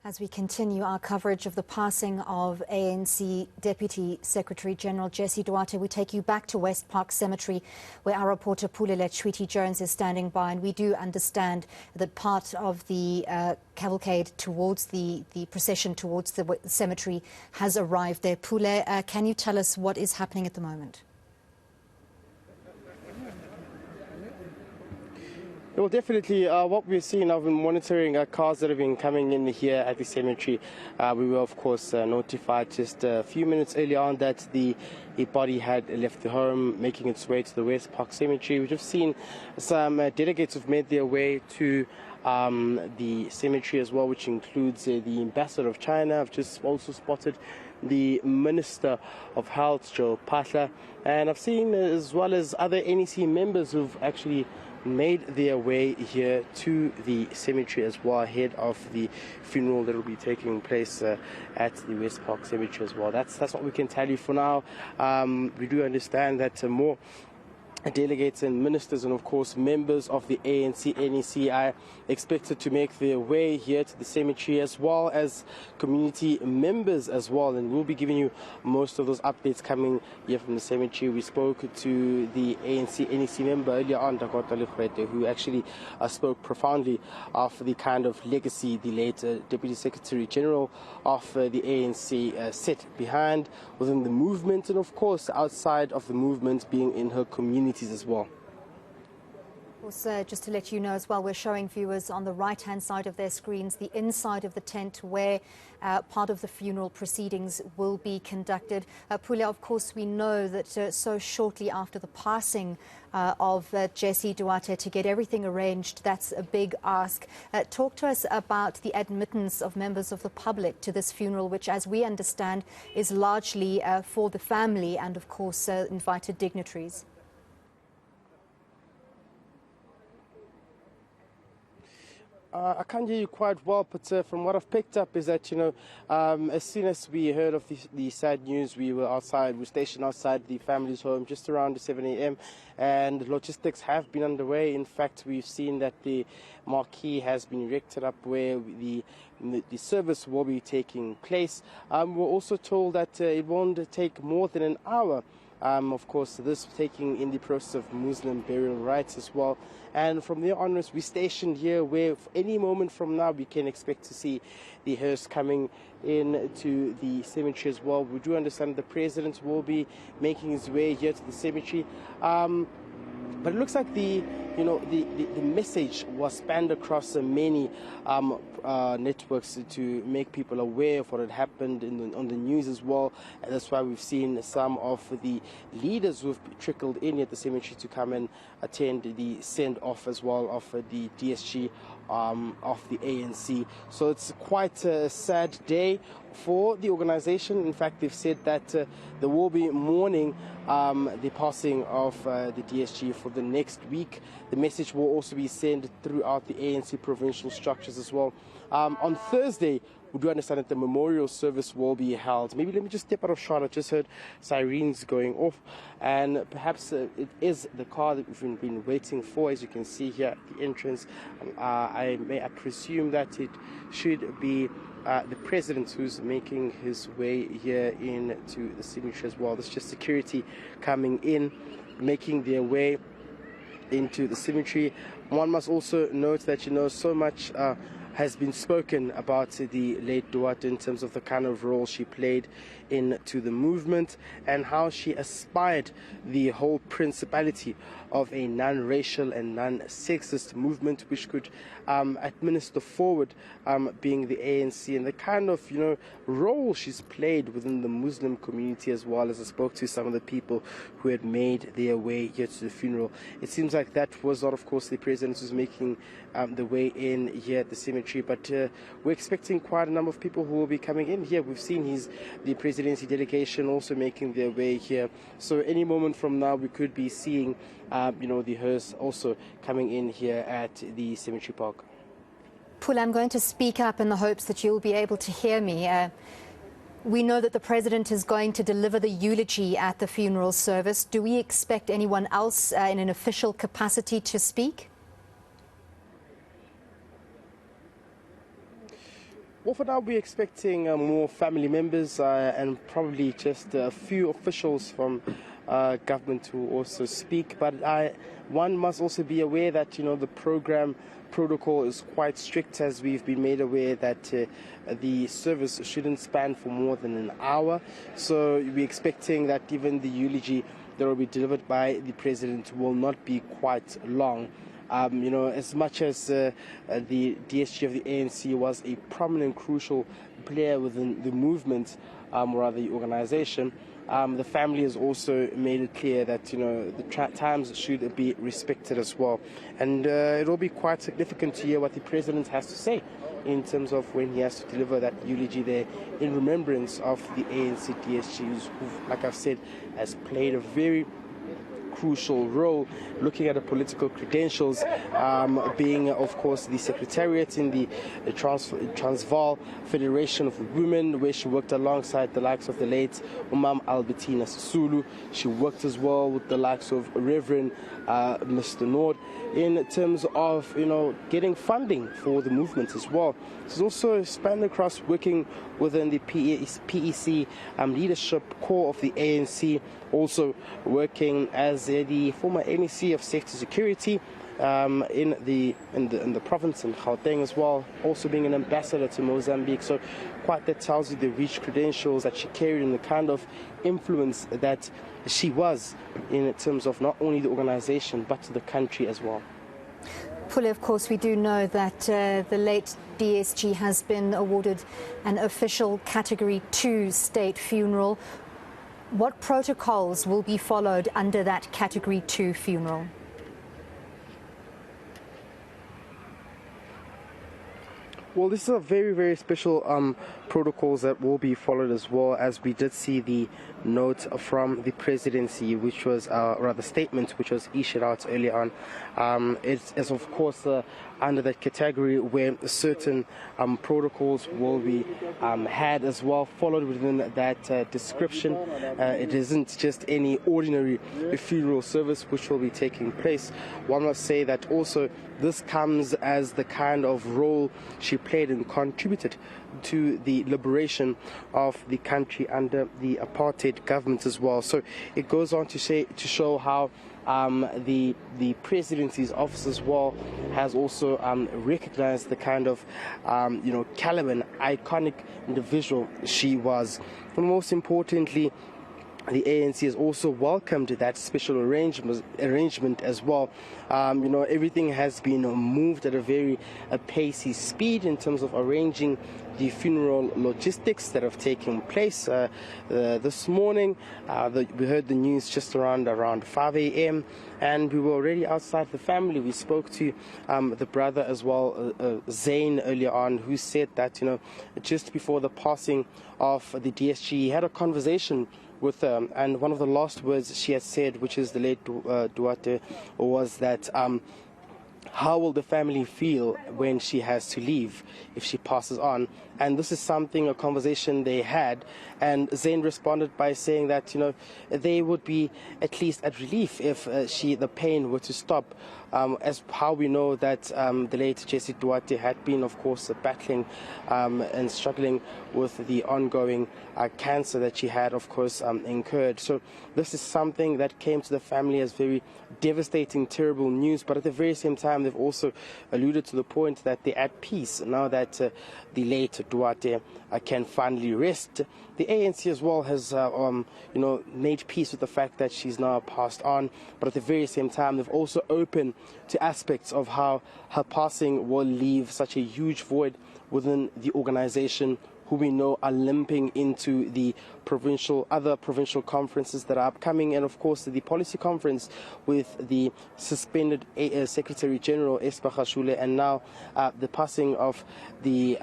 As we continue our coverage of the passing of ANC Deputy Secretary General Jesse Duarte, we take you back to Westpark Cemetery, where our reporter Pule Letshwiti-Jones is standing by. And we do understand that part of the cavalcade towards the procession towards the cemetery has arrived there. Pule, can you tell us what is happening at the moment? Well, definitely what we're seeing, I've been monitoring cars that have been coming in here at the cemetery. We were, of course, notified just a few minutes earlier on that the body had left the home, making its way to the Westpark Cemetery. We've just seen some delegates who've made their way to the cemetery as well, which includes the ambassador of China. I've just also spotted the Minister of Health, Joe Pahla, and I've seen as well as other NEC members who've actually made their way here to the cemetery as well, ahead of the funeral that will be taking place at the Westpark Cemetery as well. That's what we can tell you for now. We do understand that more delegates and ministers and, of course, members of the ANC NEC are expected to make their way here to the cemetery, as well as community members as well. And we'll be giving you most of those updates coming here from the cemetery. We spoke to the ANC NEC member earlier on, Pule Letshwiti-Jones, who actually spoke profoundly of the kind of legacy the late Deputy Secretary General of the ANC set behind within the movement, and, of course, outside of the movement, being in her community as well. Also, just to let you know as well, we're showing viewers on the right-hand side of their screens the inside of the tent where part of the funeral proceedings will be conducted. Pule, of course, we know that so shortly after the passing of Jesse Duarte, to get everything arranged, that's a big ask. Talk to us about the admittance of members of the public to this funeral, which, as we understand, is largely for the family and, of course, invited dignitaries. I can't hear you quite well, but from what I've picked up is that, as soon as we heard of the sad news, we were stationed outside the family's home just around 7 a.m. and logistics have been underway. In fact, we've seen that the marquee has been erected up where the service will be taking place. We're also told that it won't take more than an hour. Of course, this taking in the process of Muslim burial rites as well. And from there onwards, we're stationed here where any moment from now we can expect to see the hearse coming in to the cemetery as well. We do understand the president will be making his way here to the cemetery. But it looks like the message was spanned across many networks to make people aware of what had happened on the news as well. And that's why we've seen some of the leaders who've trickled in at the cemetery to come and attend the send-off as well of the DSG of the ANC. So it's quite a sad day for the organization. In fact, they've said that they will be mourning the passing of the DSG for the next week. The message will also be sent throughout the ANC provincial structures as well. On Thursday, we do understand that the memorial service will be held. Maybe let me just step out of shot. I just heard sirens going off, and perhaps it is the car that we've been waiting for, as you can see here at the entrance. I presume that it should be the president who's making his way here into the cemetery as well. There's just security coming in, making their way into the cemetery. One must also note that, so much has been spoken about the late Duarte in terms of the kind of role she played into the movement and how she aspired the whole principality of a non-racial and non-sexist movement which could administer forward being the ANC, and the kind of role she's played within the Muslim community as well. As I spoke to some of the people who had made their way here to the funeral, it seems like that was not, of course, the president who's making the way in here at the cemetery, but we're expecting quite a number of people who will be coming in here. We've seen the presidency delegation also making their way here, so any moment from now we could be seeing the hearse also coming in here at the cemetery park. Pule, I'm going to speak up in the hopes that you'll be able to hear me. We know that the president is going to deliver the eulogy at the funeral service. Do we expect anyone else in an official capacity to speak? Well, for now, we're expecting more family members and probably just a few officials from government to also speak. But one must also be aware that, the program protocol is quite strict, as we've been made aware that the service shouldn't span for more than an hour. So we're expecting that even the eulogy that will be delivered by the president will not be quite long. As much as the DSG of the ANC was a prominent, crucial player within the movement, or rather the organization, the family has also made it clear that, the times should be respected as well. And it will be quite significant to hear what the president has to say in terms of when he has to deliver that eulogy there in remembrance of the ANC DSGs, who, like I've said, has played a very crucial role, looking at the political credentials, being, of course, the secretariat in the Transvaal Federation of Women, where she worked alongside the likes of the late Umam Albertina Sisulu. She worked as well with the likes of Reverend Mr. Nord in terms of, getting funding for the movement as well. She's also spanned across working within the PEC leadership core of the ANC, also working as the former NEC of Safety Security in the province in Gauteng as well, also being an ambassador to Mozambique. So quite that tells you the rich credentials that she carried and the kind of influence that she was in terms of not only the organization but to the country as well. Pule, of course, we do know that the late DSG has been awarded an official Category 2 state funeral. What protocols will be followed under that Category 2 funeral? Well, this is a very, very special protocols that will be followed as well, as we did see the note from the presidency, which was, rather statement, which was issued out earlier on. It's of course under that category where certain protocols will be had as well, followed within that description. It isn't just any ordinary funeral service which will be taking place. One must say that also this comes as the kind of role she played and contributed to the liberation of the country under the apartheid government as well. So it goes on to show how the presidency's office as well has also recognized the kind of caliber and iconic individual she was. And most importantly, the ANC has also welcomed that special arrangement as well. Everything has been moved at a very pacey speed in terms of arranging the funeral logistics that have taken place this morning. We heard the news just around 5 a.m. and we were already outside the family. We spoke to the brother as well, Zain, earlier on, who said that just before the passing of the DSG, he had a conversation with her, and one of the last words she had said, which is the late Duarte, was that how will the family feel when she has to leave if she passes on? And this is something, a conversation they had, and Zain responded by saying that they would be at least at relief if the pain were to stop. As how we know that the late Jesse Duarte had been, of course, battling and struggling with the ongoing cancer that she had, of course, incurred. So this is something that came to the family as very devastating, terrible news. But at the very same time, they've also alluded to the point that they're at peace now that the late Duarte can finally rest. The ANC as well has, made peace with the fact that she's now passed on. But at the very same time, they've also opened to aspects of how her passing will leave such a huge void within the organization, who we know are limping into the other provincial conferences that are upcoming, and of course the policy conference with the suspended Secretary General Espa, and now the passing of the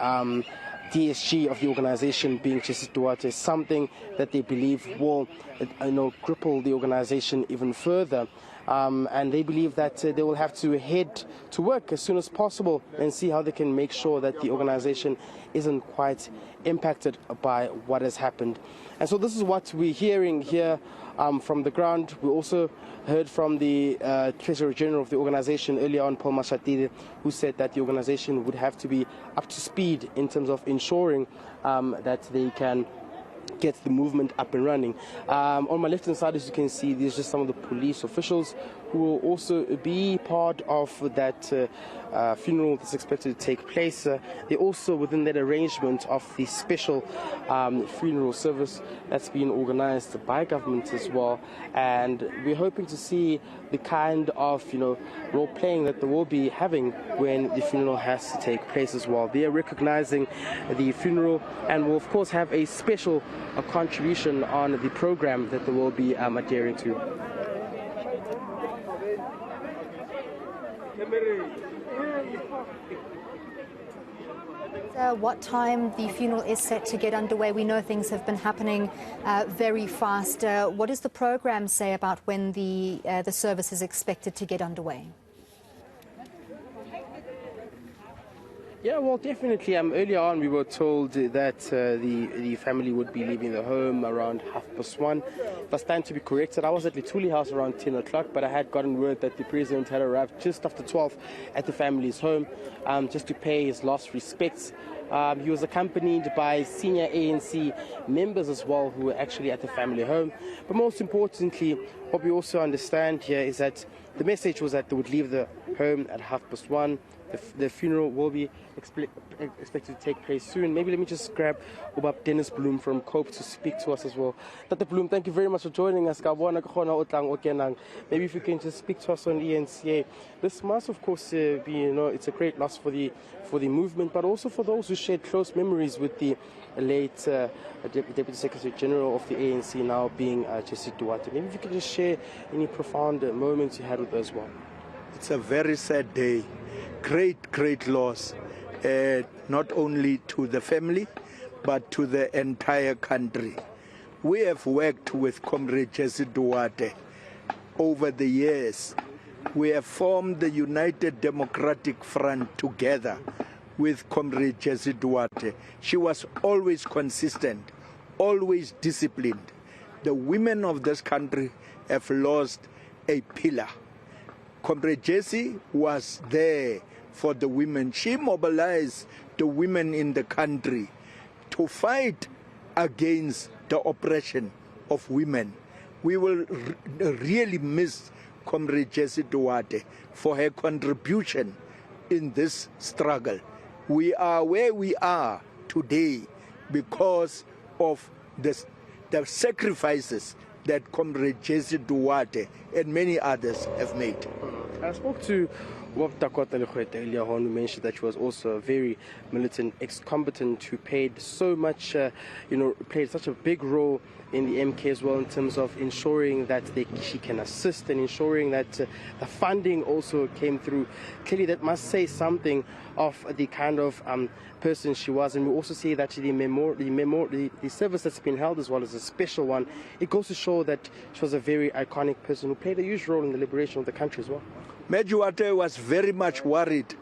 DSG of the organization being Jesse Duarte, something that they believe will cripple the organization even further. And they believe that they will have to head to work as soon as possible and see how they can make sure that the organization isn't quite impacted by what has happened. And so this is what we're hearing here from the ground. We also heard from the Treasurer General of the organization earlier on, Paul Mashatile, who said that the organization would have to be up to speed in terms of ensuring ensuring that they can get the movement up and running. On my left hand side, as you can see, there's just some of the police officials who will also be part of that funeral that's expected to take place. They're also within that arrangement of the special funeral service that's been organized by government as well. And we're hoping to see the kind of, role playing that they will be having when the funeral has to take place as well. They are recognizing the funeral and will, of course, have a special contribution on the program that they will be adhering to. What time the funeral is set to get underway? We know things have been happening very fast. What does the program say about when the service is expected to get underway? Yeah, well, definitely. Earlier on, we were told that the family would be leaving the home around 1:30. That's time to be corrected. I was at Lethuli House around 10 o'clock, but I had gotten word that the president had arrived just after 12 at the family's home just to pay his last respects. He was accompanied by senior ANC members as well who were actually at the family home. But most importantly, what we also understand here is that the message was that they would leave the home at 1:30. The funeral will be expected to take place soon. Maybe let me just grab Ubab Dennis Bloom from COPE to speak to us as well. Dr. Bloom, thank you very much for joining us. Maybe if you can just speak to us on ENCA. This must, of course, be, it's a great loss for the movement, but also for those who shared close memories with the late Deputy Secretary General of the ANC, now being Jesse Duarte. Maybe if you could just share any profound moments you had with us as well. It's a very sad day. Great loss, not only to the family, but to the entire country. We have worked with Comrade Jesse Duarte over the years. We have formed the United Democratic Front together with Comrade Jesse Duarte. She was always consistent, always disciplined. The women of this country have lost a pillar. Comrade Jessie was there for the women. She mobilized the women in the country to fight against the oppression of women. We will really miss Comrade Jesse Duarte for her contribution in this struggle. We are where we are today because of the sacrifices that Comrade Jesse Duarte and many others have made. I spoke to Pule Letshwiti-Jones earlier on, who mentioned that she was also a very militant ex-combatant who paid so much, played such a big role in the MK as well in terms of ensuring that she can assist and ensuring that the funding also came through. Clearly, that must say something of the kind of person she was. And we also see that the service that's been held as well as a special one. It goes to show that she was a very iconic person who played a huge role in the liberation of the country as well. Duarte was very much worried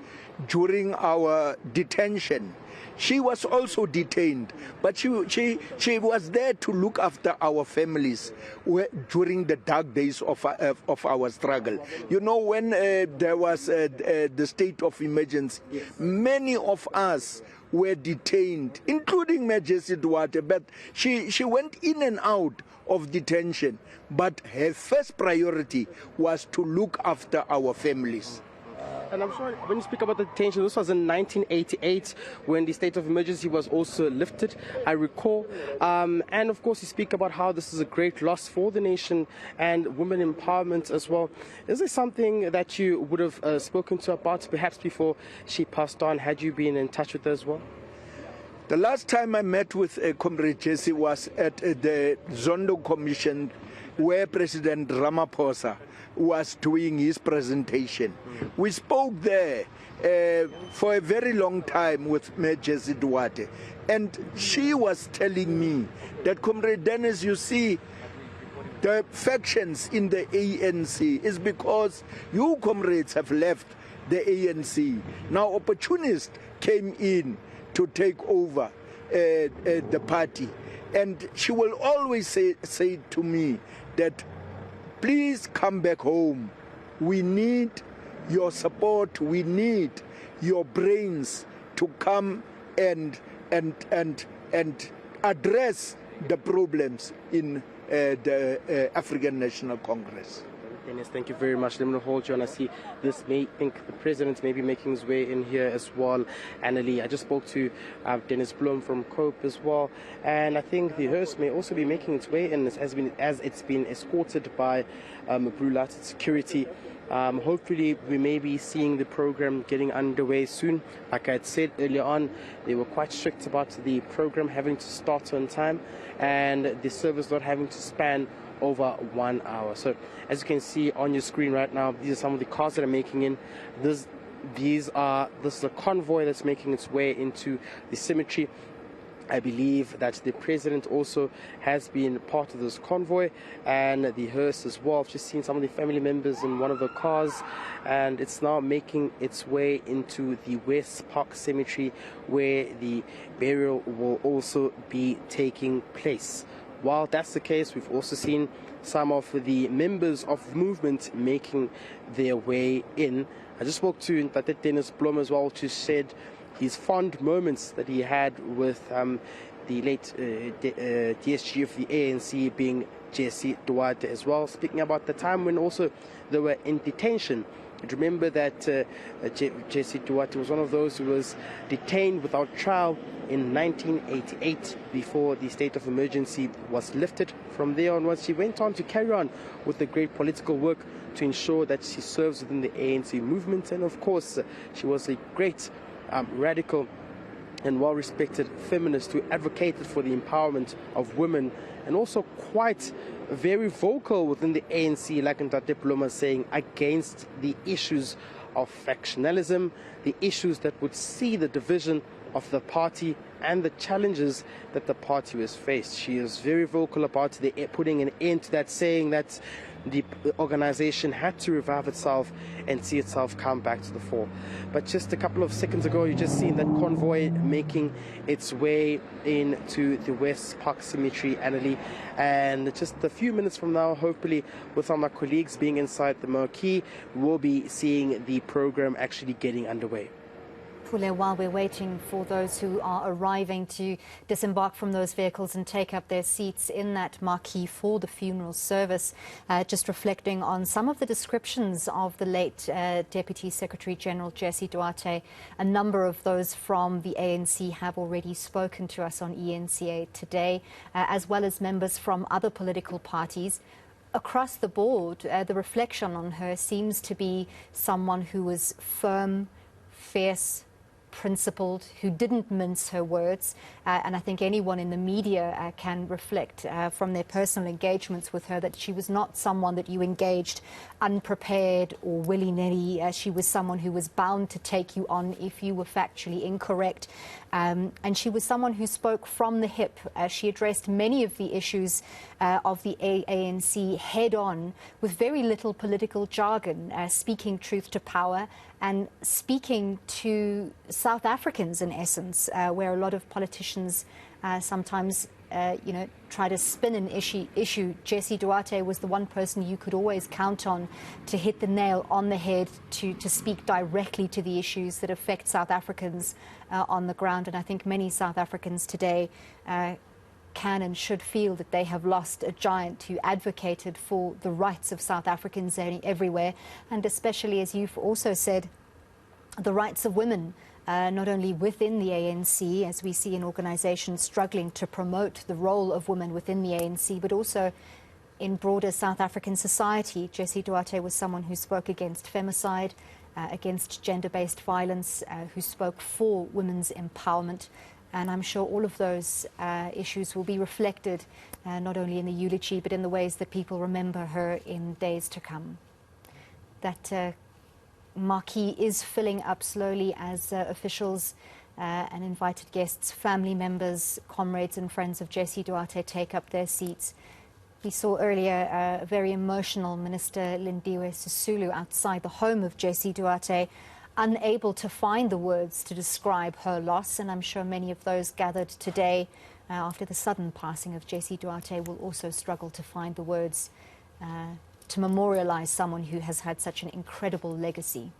during our detention. She was also detained, but she was there to look after our families during the dark days of our struggle. When there was the state of emergency, many of us were detained, including Jesse Duarte, but she went in and out of detention. But her first priority was to look after our families. And I'm sure when you speak about the detention, this was in 1988 when the state of emergency was also lifted, I recall. And of course, you speak about how this is a great loss for the nation and women empowerment as well. Is there something that you would have spoken to about perhaps before she passed on? Had you been in touch with her as well? The last time I met with Comrade Jessie was at the Zondo Commission, where President Ramaphosa was doing his presentation. We spoke there for a very long time with Jesse Duarte, and she was telling me that, Comrade Dennis, you see, the factions in the ANC is because you comrades have left the ANC. Now opportunists came in to take over the party, and she will always say to me that, please come back home. We need your support. We need your brains to come and and address the problems in the African National Congress. Dennis, thank you very much. Let me hold you on. I see this think the president may be making his way in here as well. Annalie, I just spoke to Dennis Blom from COPE as well, and I think the hearse may also be making its way in as it's been escorted by Pule Letshwiti-Security. Hopefully we may be seeing the program getting underway soon. Like I had said earlier on, they were quite strict about the program having to start on time and the service not having to span over 1 hour. So as you can see on your screen right now, these are some of the cars that are making in. This is a convoy that's making its way into the cemetery. I believe that the president also has been part of this convoy and the hearse as well. I've just seen some of the family members in one of the cars, and it's now making its way into the Westpark Cemetery where the burial will also be taking place. While that's the case, we've also seen some of the members of the movement making their way in. I just spoke to Dennis Blom as well, who said his fond moments that he had with the late DSG of the ANC, being Jesse Duarte as well, speaking about the time when also they were in detention. And remember that Jesse Duarte was one of those who was detained without trial in 1988 before the state of emergency was lifted. From there onwards, she went on to carry on with the great political work to ensure that she serves within the ANC movement. And of course, she was a great radical and well-respected feminist who advocated for the empowerment of women, and also quite very vocal within the ANC, like Ntate Paloma saying, against the issues of factionalism, the issues that would see the division of the party and the challenges that the party was faced. She is very vocal about putting an end to that, saying that the organization had to revive itself and see itself come back to the fore. But just a couple of seconds ago, you just seen that convoy making its way into the Westpark Cemetery, Annalie, and just a few minutes from now, hopefully with some of my colleagues being inside the marquee, we'll be seeing the program actually getting underway. Pule, while we're waiting for those who are arriving to disembark from those vehicles and take up their seats in that marquee for the funeral service, just reflecting on some of the descriptions of the late Deputy Secretary General Jesse Duarte. A number of those from the ANC have already spoken to us on ENCA today, as well as members from other political parties. Across the board, the reflection on her seems to be someone who was firm, fierce, principled, who didn't mince her words, and I think anyone in the media can reflect from their personal engagements with her that she was not someone that you engaged unprepared or willy-nilly. She was someone who was bound to take you on if you were factually incorrect, and she was someone who spoke from the hip. She addressed many of the issues of the ANC head-on with very little political jargon, speaking truth to power and speaking to South Africans, in essence, where a lot of politicians sometimes, try to spin an issue. Jesse Duarte was the one person you could always count on to hit the nail on the head, to speak directly to the issues that affect South Africans on the ground. And I think many South Africans today can and should feel that they have lost a giant who advocated for the rights of South Africans everywhere, and especially, as you've also said, the rights of women, not only within the ANC, as we see an organisation struggling to promote the role of women within the ANC, but also in broader South African society. Jesse Duarte was someone who spoke against femicide, against gender-based violence, who spoke for women's empowerment. And I'm sure all of those issues will be reflected not only in the eulogy, but in the ways that people remember her in days to come. That marquee is filling up slowly as officials and invited guests, family members, comrades and friends of Jesse Duarte take up their seats. We saw earlier a very emotional Minister Lindiwe Sisulu outside the home of Jesse Duarte, unable to find the words to describe her loss, and I'm sure many of those gathered today after the sudden passing of Jesse Duarte will also struggle to find the words to memorialize someone who has had such an incredible legacy.